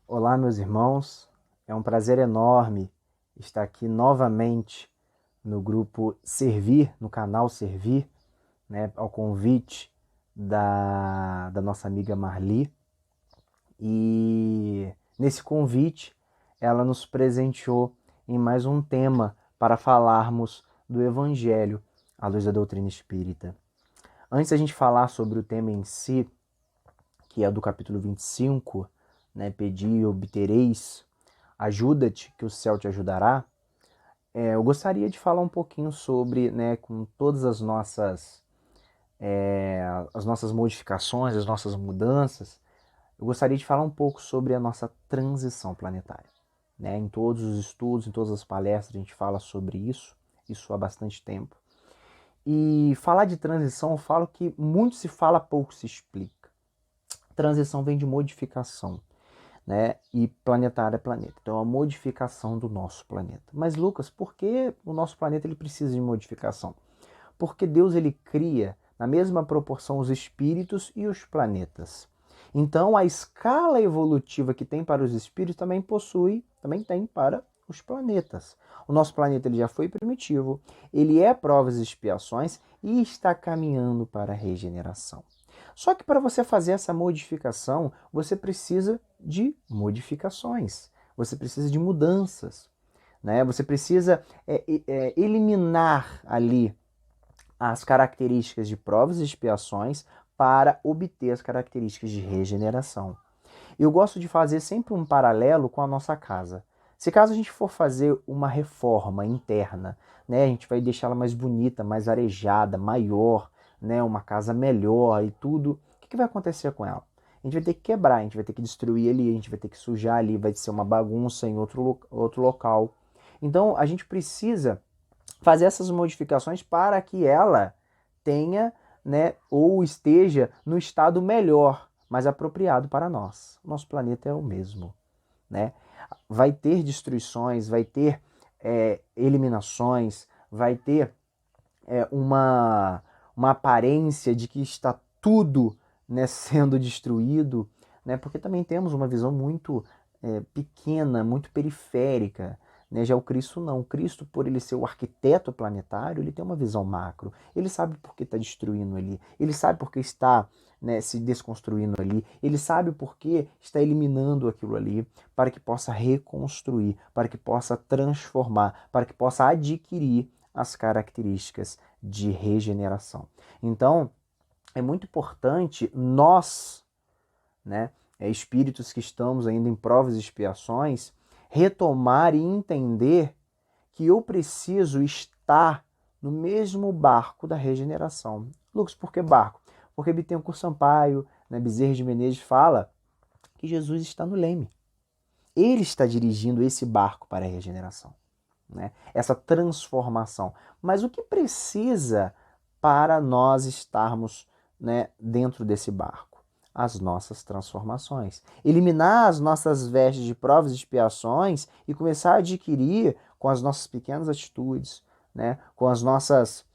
Olá, meus irmãos. É um prazer enorme estar aqui novamente no grupo Servir, no canal Servir, né, ao convite da nossa amiga Marli. E nesse convite, ela nos presenteou em mais um tema para falarmos do Evangelho à luz da doutrina espírita. Antes da gente falar sobre o tema em si, que é do capítulo 25, né, Pedi e obtereis, ajuda-te que o céu te ajudará, eu gostaria de falar um pouquinho sobre, né, com todas as nossas modificações, as nossas mudanças, eu gostaria de falar um pouco sobre a nossa transição planetária. Né? Em todos os estudos, em todas as palestras, a gente fala sobre isso há bastante tempo. E falar de transição, eu falo que muito se fala, pouco se explica. Transição vem de modificação. Né? E planetário é planeta. Então, é uma modificação do nosso planeta. Mas, Lucas, por que o nosso planeta ele precisa de modificação? Porque Deus ele cria na mesma proporção os espíritos e os planetas. Então, a escala evolutiva que tem para os espíritos também tem para os planetas. O nosso planeta ele já foi primitivo, ele é provas e expiações e está caminhando para a regeneração. Só que para você fazer essa modificação, você precisa de modificações, você precisa de mudanças, né? Você precisa eliminar ali as características de provas e expiações para obter as características de regeneração. Eu gosto de fazer sempre um paralelo com a nossa casa. Se caso a gente for fazer uma reforma interna, né, a gente vai deixá-la mais bonita, mais arejada, maior, né, uma casa melhor e tudo, o que vai acontecer com ela? A gente vai ter que quebrar, a gente vai ter que destruir ali, a gente vai ter que sujar ali, vai ser uma bagunça em outro local. Então a gente precisa fazer essas modificações para que ela tenha, né, ou esteja no estado melhor, mais apropriado para nós. Nosso planeta é o mesmo, né? Vai ter destruições, vai ter eliminações, vai ter uma aparência de que está tudo, né, sendo destruído, né? Porque também temos uma visão muito pequena, muito periférica. Né? Já o Cristo não. O Cristo, por ele ser o arquiteto planetário, ele tem uma visão macro. Ele sabe por que está destruindo ali. Ele sabe por que está, né, se desconstruindo ali. Ele sabe por que está eliminando aquilo ali, para que possa reconstruir, para que possa transformar, para que possa adquirir as características de regeneração. Então, é muito importante nós, né, espíritos que estamos ainda em provas e expiações, retomar e entender que eu preciso estar no mesmo barco da regeneração. Lucas, por que barco? Porque Bittencourt Sampaio, né, Bezerra de Menezes fala que Jesus está no leme. Ele está dirigindo esse barco para a regeneração, né? Essa transformação. Mas o que precisa para nós estarmos, né, dentro desse barco? As nossas transformações. Eliminar as nossas vestes de provas e expiações e começar a adquirir com as nossas pequenas atitudes, né, com as nossas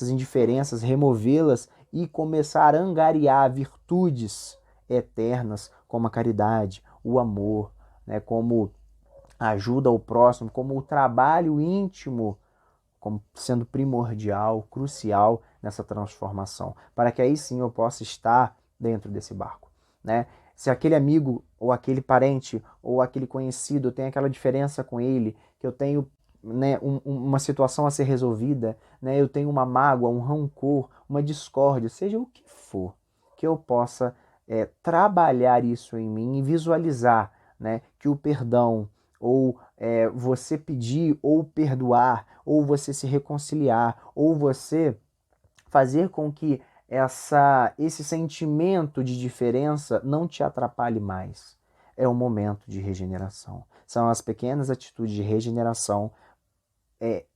indiferenças, removê-las e começar a angariar virtudes eternas como a caridade, o amor, né, como a ajuda ao próximo, como o trabalho íntimo, como sendo primordial, crucial nessa transformação, para que aí sim eu possa estar dentro desse barco, né? Se aquele amigo ou aquele parente ou aquele conhecido tem aquela diferença com ele, que eu tenho, né, uma situação a ser resolvida, né, eu tenho uma mágoa, um rancor, uma discórdia, seja o que for, que eu possa trabalhar isso em mim e visualizar, né, que o perdão ou você pedir ou perdoar, ou você se reconciliar, ou você fazer com que esse sentimento de diferença não te atrapalhe mais. É um momento de regeneração. São as pequenas atitudes de regeneração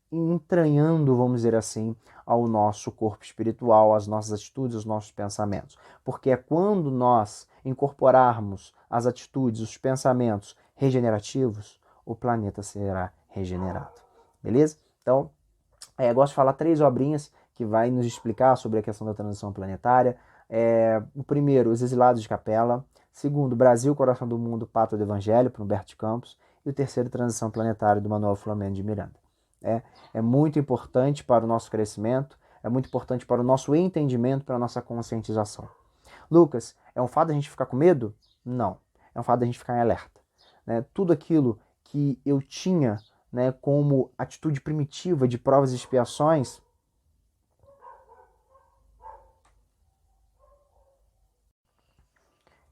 entranhando, vamos dizer assim, ao nosso corpo espiritual, às nossas atitudes, aos nossos pensamentos. Porque é quando nós incorporarmos as atitudes, os pensamentos regenerativos, o planeta será regenerado. Beleza? Então, gosto de falar três obrinhas que vai nos explicar sobre a questão da transição planetária. O primeiro, Os Exilados de Capela. Segundo, Brasil, Coração do Mundo, Pátria do Evangelho, para Humberto de Campos. E o terceiro, Transição Planetária, do Manuel Filomeno de Miranda. É muito importante para o nosso crescimento, é muito importante para o nosso entendimento, para a nossa conscientização. Lucas, é um fato a gente ficar com medo? Não. É um fato a gente ficar em alerta. Né? Tudo aquilo que eu tinha, né, como atitude primitiva de provas e expiações,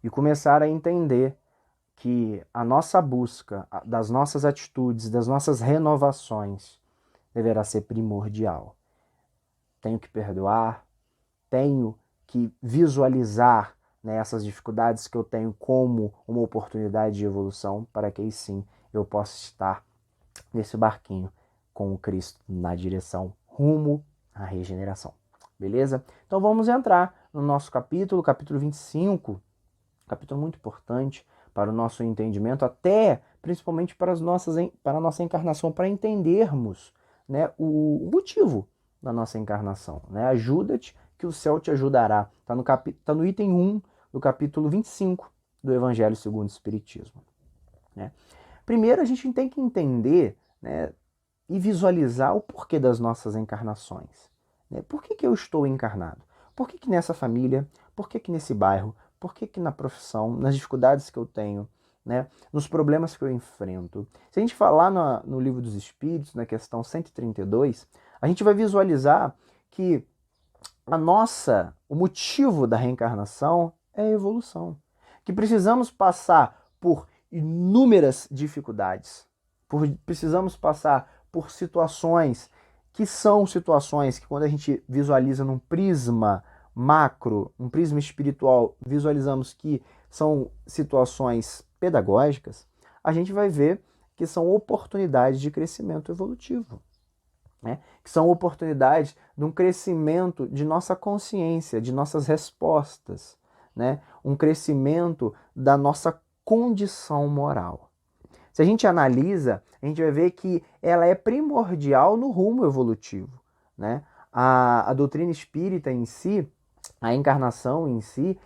e começar a entender que a nossa busca das nossas atitudes, das nossas renovações, deverá ser primordial. Tenho que perdoar, tenho que visualizar, né, essas dificuldades que eu tenho como uma oportunidade de evolução, para que aí sim eu possa estar nesse barquinho com o Cristo na direção rumo à regeneração. Beleza? Então vamos entrar no nosso capítulo 25, capítulo muito importante para o nosso entendimento, até principalmente para a nossa encarnação, para entendermos, né, o motivo da nossa encarnação. Né? Ajuda-te que o céu te ajudará. Está no item 1 do capítulo 25 do Evangelho segundo o Espiritismo. Né? Primeiro, a gente tem que entender, né, e visualizar o porquê das nossas encarnações. Né? Por que eu estou encarnado? Por que nessa família? Por que nesse bairro? Por que na profissão? Nas dificuldades que eu tenho? Né? Nos problemas que eu enfrento? Se a gente falar no Livro dos Espíritos, na questão 132, a gente vai visualizar que o motivo da reencarnação é a evolução. Que precisamos passar por inúmeras dificuldades. Precisamos passar por situações que são situações que, quando a gente visualiza num prisma macro, um prisma espiritual, visualizamos que são situações pedagógicas, a gente vai ver que são oportunidades de crescimento evolutivo. Né? Que são oportunidades de um crescimento de nossa consciência, de nossas respostas, né? Um crescimento da nossa condição moral. Se a gente analisa, a gente vai ver que ela é primordial no rumo evolutivo. Né? A doutrina espírita em si, a encarnação em si,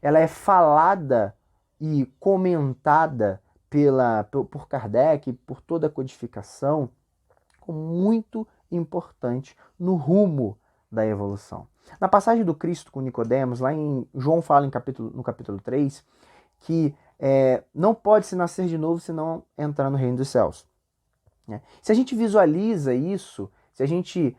ela é falada e comentada por Kardec, por toda a codificação, como muito importante no rumo da evolução. Na passagem do Cristo com Nicodemos, lá em João fala no capítulo 3, que não pode se nascer de novo se não entrar no reino dos céus. Né? Se a gente visualiza isso, se a gente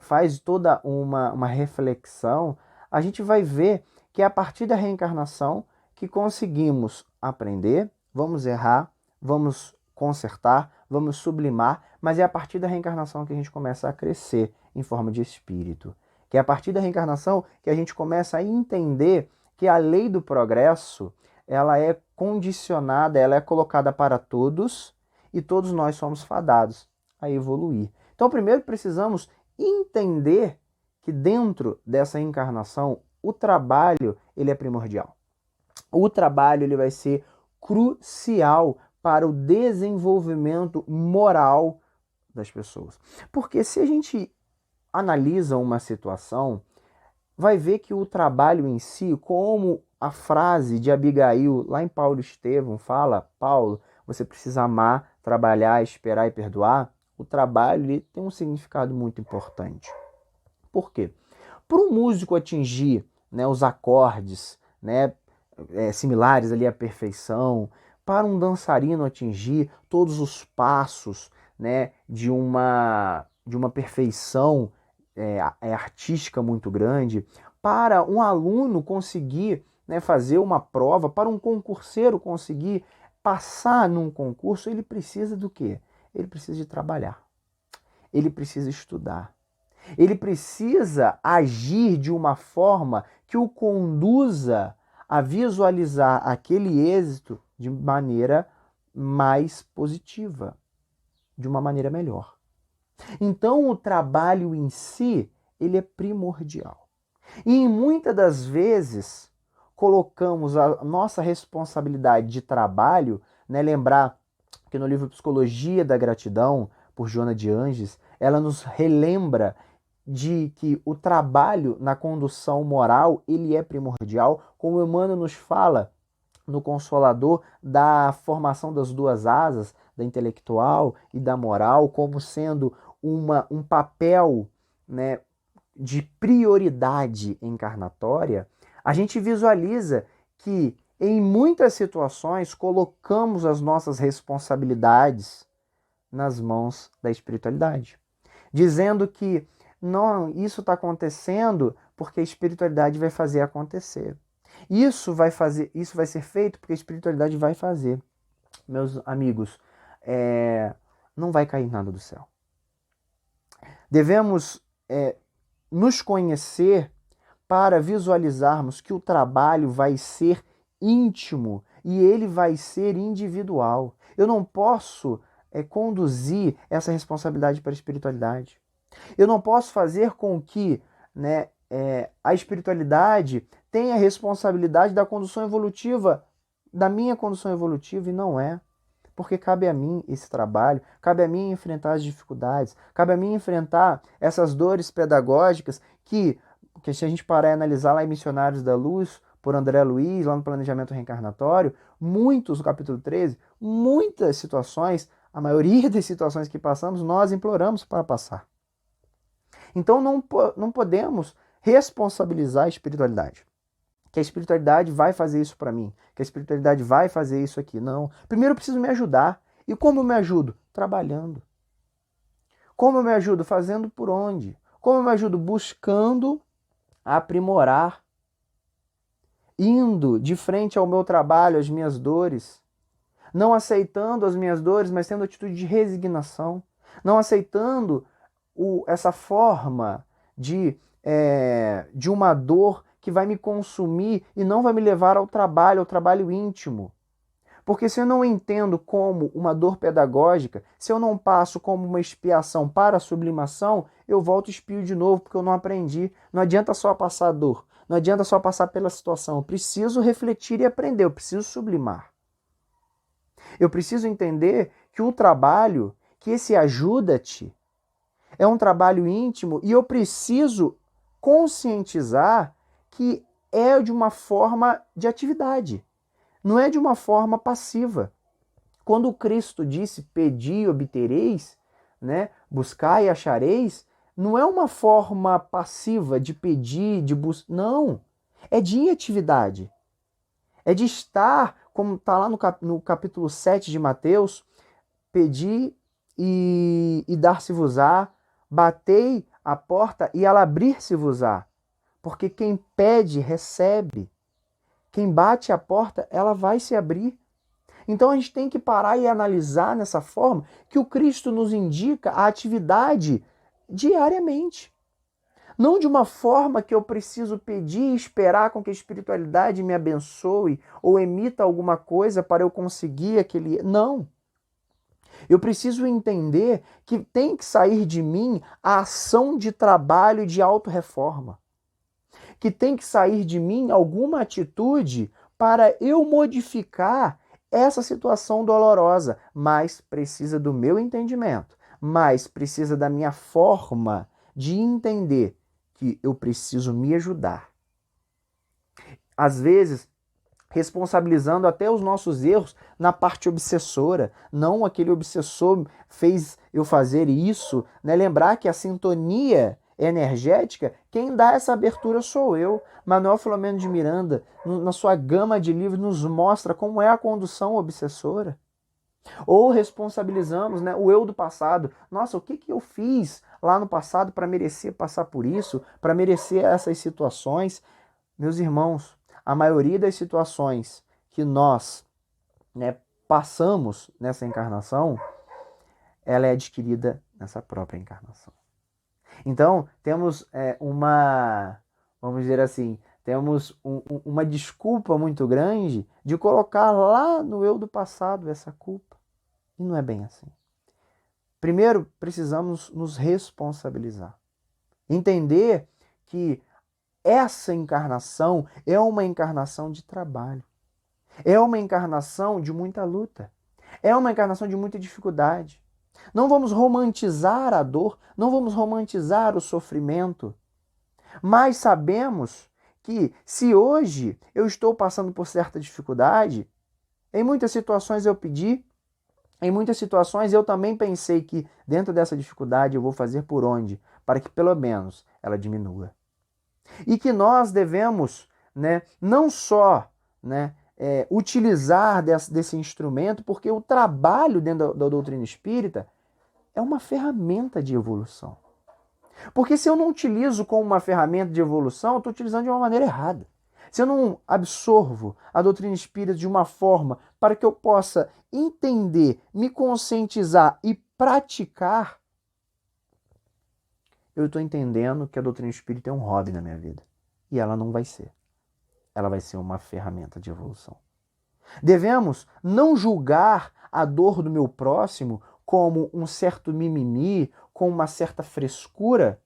faz toda uma reflexão, a gente vai ver que é a partir da reencarnação que conseguimos aprender, vamos errar, vamos consertar, vamos sublimar, mas é a partir da reencarnação que a gente começa a crescer em forma de espírito. Que é a partir da reencarnação que a gente começa a entender que a lei do progresso, ela é condicionada, ela é colocada para todos e todos nós somos fadados a evoluir. Então, primeiro precisamos entender que dentro dessa encarnação o trabalho ele é primordial. O trabalho ele vai ser crucial para o desenvolvimento moral das pessoas. Porque se a gente analisa uma situação, vai ver que o trabalho em si, como a frase de Abigail lá em Paulo Estevão fala, Paulo, você precisa amar, trabalhar, esperar e perdoar, o trabalho ele tem um significado muito importante. Por quê? Para um músico atingir, né, os acordes, né, similares ali à perfeição, para um dançarino atingir todos os passos, né, de uma perfeição artística muito grande, para um aluno conseguir, né, fazer uma prova, para um concurseiro conseguir passar num concurso, ele precisa do quê? Ele precisa de trabalhar, ele precisa estudar, ele precisa agir de uma forma que o conduza a visualizar aquele êxito de maneira mais positiva, de uma maneira melhor. Então, o trabalho em si, ele é primordial. E muitas das vezes, colocamos a nossa responsabilidade de trabalho, né, lembrar que no livro Psicologia da Gratidão, por Joana de Anges, ela nos relembra de que o trabalho na condução moral, ele é primordial, como Emmanuel nos fala no Consolador, da formação das duas asas, da intelectual e da moral, como sendo um papel, né, de prioridade encarnatória, a gente visualiza que em muitas situações colocamos as nossas responsabilidades nas mãos da espiritualidade, dizendo que não, isso está acontecendo porque a espiritualidade vai fazer acontecer. Isso vai ser feito porque a espiritualidade vai fazer. Meus amigos, não vai cair nada do céu. Devemos nos conhecer para visualizarmos que o trabalho vai ser íntimo e ele vai ser individual. Eu não posso conduzir essa responsabilidade para a espiritualidade. Eu não posso fazer com que, né, a espiritualidade tenha a responsabilidade da condução evolutiva, da minha condução evolutiva, e não é. Porque cabe a mim esse trabalho, cabe a mim enfrentar as dificuldades, cabe a mim enfrentar essas dores pedagógicas que se a gente parar e analisar lá em Missionários da Luz, por André Luiz, lá no Planejamento Reencarnatório, muitos, no capítulo 13, muitas situações, a maioria das situações que passamos, nós imploramos para passar. Então não podemos responsabilizar a espiritualidade. Que a espiritualidade vai fazer isso para mim, que a espiritualidade vai fazer isso aqui. Não. Primeiro eu preciso me ajudar. E como eu me ajudo? Trabalhando. Como eu me ajudo? Fazendo por onde? Como eu me ajudo? Buscando aprimorar. Indo de frente ao meu trabalho, às minhas dores. Não aceitando as minhas dores, mas tendo atitude de resignação. Não aceitando essa forma de uma dor que vai me consumir e não vai me levar ao trabalho íntimo. Porque se eu não entendo como uma dor pedagógica, se eu não passo como uma expiação para a sublimação, eu volto e expio de novo, porque eu não aprendi. Não adianta só passar a dor, não adianta só passar pela situação. Eu preciso refletir e aprender, eu preciso sublimar. Eu preciso entender que o trabalho, que esse ajuda-te, é um trabalho íntimo e eu preciso conscientizar que é de uma forma de atividade, não é de uma forma passiva. Quando Cristo disse, pedi e obtereis, né, buscai e achareis, não é uma forma passiva de pedir, de buscar, não. É de atividade. É de estar, como está lá no capítulo 7 de Mateus, pedi e dar-se-vos-á, batei a porta e ela abrir-se-vos-á. Porque quem pede, recebe. Quem bate a porta, ela vai se abrir. Então a gente tem que parar e analisar nessa forma que o Cristo nos indica a atividade diariamente. Não de uma forma que eu preciso pedir e esperar com que a espiritualidade me abençoe ou emita alguma coisa para eu conseguir aquele... Não. Eu preciso entender que tem que sair de mim a ação de trabalho e de autorreforma. Que tem que sair de mim alguma atitude para eu modificar essa situação dolorosa, mas precisa do meu entendimento, mas precisa da minha forma de entender que eu preciso me ajudar. Às vezes, responsabilizando até os nossos erros na parte obsessora. Não aquele obsessor fez eu fazer isso, né? Lembrar que a sintonia energética, quem dá essa abertura sou eu. Manuel Filomeno de Miranda, na sua gama de livros, nos mostra como é a condução obsessora. Ou responsabilizamos, né, o eu do passado. Nossa, o que eu fiz lá no passado para merecer passar por isso, para merecer essas situações? Meus irmãos, a maioria das situações que nós, né, passamos nessa encarnação, ela é adquirida nessa própria encarnação. Então, temos vamos dizer assim, temos uma desculpa muito grande de colocar lá no eu do passado essa culpa. E não é bem assim. Primeiro, precisamos nos responsabilizar. Entender que essa encarnação é uma encarnação de trabalho. É uma encarnação de muita luta. É uma encarnação de muita dificuldade. Não vamos romantizar a dor, não vamos romantizar o sofrimento, mas sabemos que se hoje eu estou passando por certa dificuldade, em muitas situações eu pedi, em muitas situações eu também pensei que dentro dessa dificuldade eu vou fazer por onde, para que pelo menos ela diminua. E que nós devemos, né, não só, né, utilizar desse instrumento, porque o trabalho dentro da doutrina espírita é uma ferramenta de evolução. Porque se eu não utilizo como uma ferramenta de evolução, eu estou utilizando de uma maneira errada. Se eu não absorvo a doutrina espírita de uma forma para que eu possa entender, me conscientizar e praticar, eu estou entendendo que a doutrina espírita é um hobby na minha vida. E ela não vai ser. Ela vai ser uma ferramenta de evolução. Devemos não julgar a dor do meu próximo como um certo mimimi, com uma certa frescura,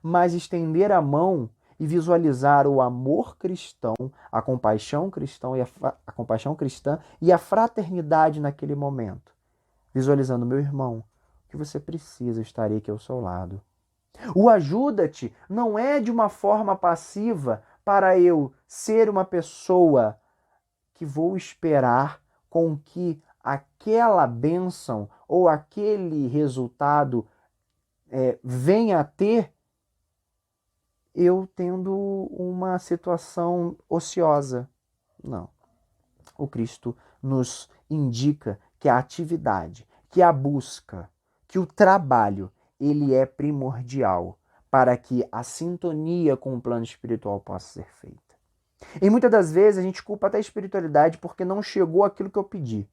mas estender a mão e visualizar o amor cristão, a compaixão cristã a compaixão cristã e a fraternidade naquele momento. Visualizando, meu irmão, o que você precisa, estarei aqui ao seu lado. O ajuda-te não é de uma forma passiva para eu ser uma pessoa que vou esperar com que aquela bênção ou aquele resultado venha a ter eu tendo uma situação ociosa. Não. O Cristo nos indica que a atividade, que a busca, que o trabalho, ele é primordial para que a sintonia com o plano espiritual possa ser feita. E muitas das vezes a gente culpa até a espiritualidade porque não chegou aquilo que eu pedi.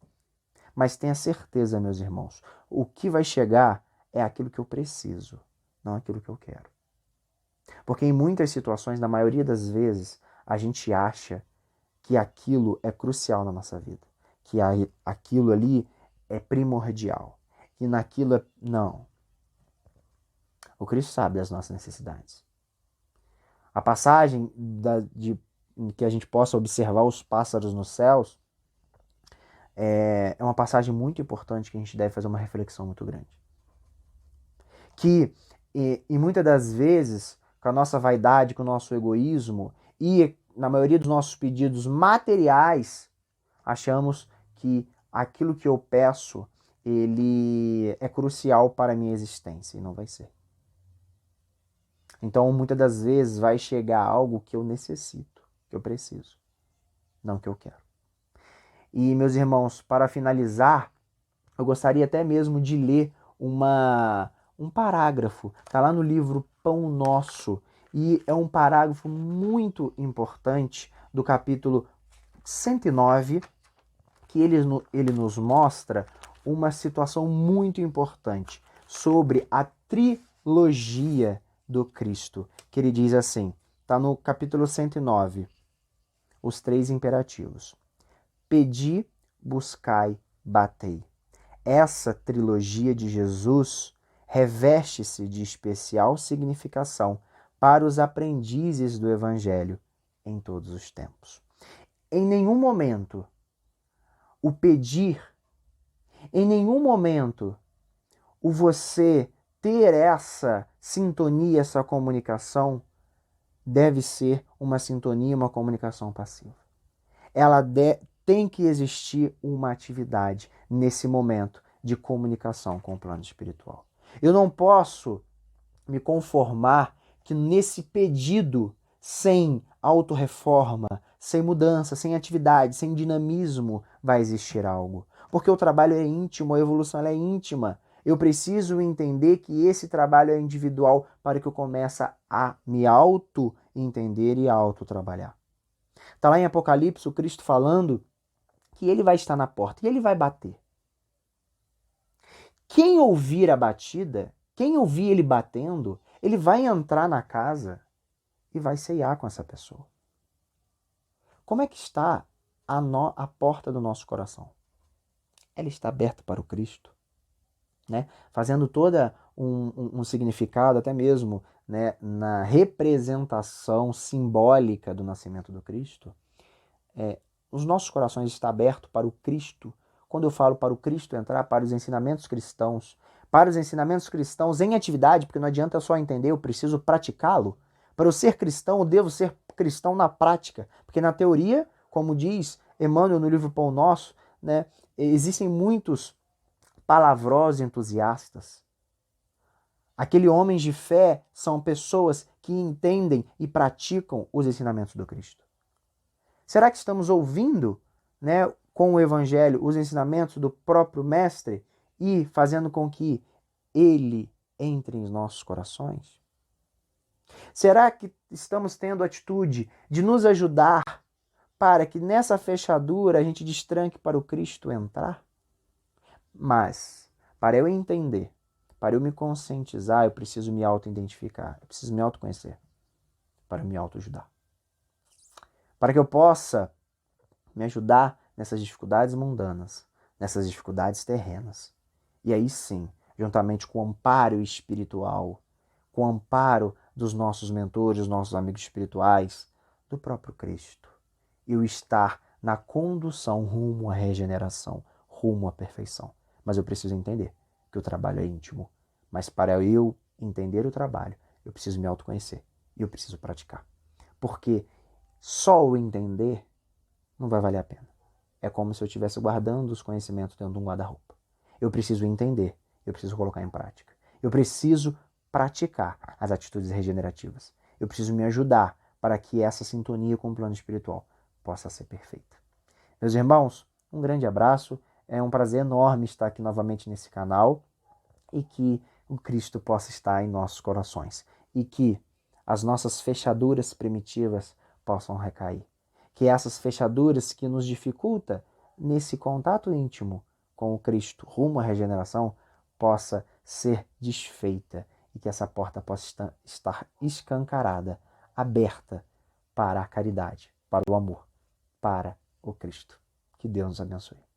Mas tenha certeza, meus irmãos, o que vai chegar é aquilo que eu preciso, não aquilo que eu quero. Porque em muitas situações, na maioria das vezes, a gente acha que aquilo é crucial na nossa vida, que aquilo ali é primordial, que naquilo é... Não. O Cristo sabe das nossas necessidades. A passagem de que a gente possa observar os pássaros nos céus é uma passagem muito importante que a gente deve fazer uma reflexão muito grande. Que, e muitas das vezes, com a nossa vaidade, com o nosso egoísmo e na maioria dos nossos pedidos materiais, achamos que aquilo que eu peço, ele é crucial para a minha existência, e não vai ser. Então, muitas das vezes, vai chegar algo que eu necessito, que eu preciso, não que eu quero. E, meus irmãos, para finalizar, eu gostaria até mesmo de ler um parágrafo. Está lá no livro Pão Nosso. E é um parágrafo muito importante do capítulo 109, que ele nos mostra uma situação muito importante sobre a trilogia do Cristo. Que ele diz assim, está no capítulo 109, os 3 imperativos. Pedi, buscai, batei. Essa trilogia de Jesus reveste-se de especial significação para os aprendizes do Evangelho em todos os tempos. Em nenhum momento o pedir, em nenhum momento o você ter essa sintonia, essa comunicação, deve ser uma sintonia, uma comunicação passiva. Ela tem que existir uma atividade nesse momento de comunicação com o plano espiritual. Eu não posso me conformar que nesse pedido, sem autorreforma, sem mudança, sem atividade, sem dinamismo, vai existir algo. Porque o trabalho é íntimo, a evolução é íntima. Eu preciso entender que esse trabalho é individual para que eu comece a me auto-entender e auto-trabalhar. Está lá em Apocalipse o Cristo falando que ele vai estar na porta e ele vai bater. Quem ouvir a batida, quem ouvir ele batendo, ele vai entrar na casa e vai ceiar com essa pessoa. Como é que está a porta do nosso coração? Ela está aberta para o Cristo, né? Fazendo toda um significado, até mesmo, né, na representação simbólica do nascimento do Cristo. Os nossos corações estão abertos para o Cristo. Quando eu falo para o Cristo entrar, para os ensinamentos cristãos, para os ensinamentos cristãos em atividade, porque não adianta eu só entender, eu preciso praticá-lo. Para eu ser cristão, eu devo ser cristão na prática, porque na teoria, como diz Emmanuel no livro Pão Nosso, né, existem muitos palavrosos entusiastas. Aqueles homens de fé são pessoas que entendem e praticam os ensinamentos do Cristo. Será que estamos ouvindo, né, com o Evangelho os ensinamentos do próprio Mestre e fazendo com que ele entre em nossos corações? Será que estamos tendo a atitude de nos ajudar para que nessa fechadura a gente destranque para o Cristo entrar? Mas, para eu entender, para eu me conscientizar, eu preciso me auto-identificar, eu preciso me autoconhecer, para me auto-ajudar. Para que eu possa me ajudar nessas dificuldades mundanas, nessas dificuldades terrenas. E aí sim, juntamente com o amparo espiritual, com o amparo dos nossos mentores, dos nossos amigos espirituais, do próprio Cristo, eu estar na condução rumo à regeneração, rumo à perfeição. Mas eu preciso entender que o trabalho é íntimo. Mas para eu entender o trabalho, eu preciso me autoconhecer e eu preciso praticar. Porque só o entender não vai valer a pena. É como se eu estivesse guardando os conhecimentos dentro de um guarda-roupa. Eu preciso entender, eu preciso colocar em prática. Eu preciso praticar as atitudes regenerativas. Eu preciso me ajudar para que essa sintonia com o plano espiritual possa ser perfeita. Meus irmãos, um grande abraço. É um prazer enorme estar aqui novamente nesse canal e que o Cristo possa estar em nossos corações e que as nossas fechaduras primitivas possam recair. Que essas fechaduras que nos dificultam nesse contato íntimo com o Cristo rumo à regeneração possa ser desfeita e que essa porta possa estar escancarada, aberta para a caridade, para o amor, para o Cristo. Que Deus nos abençoe.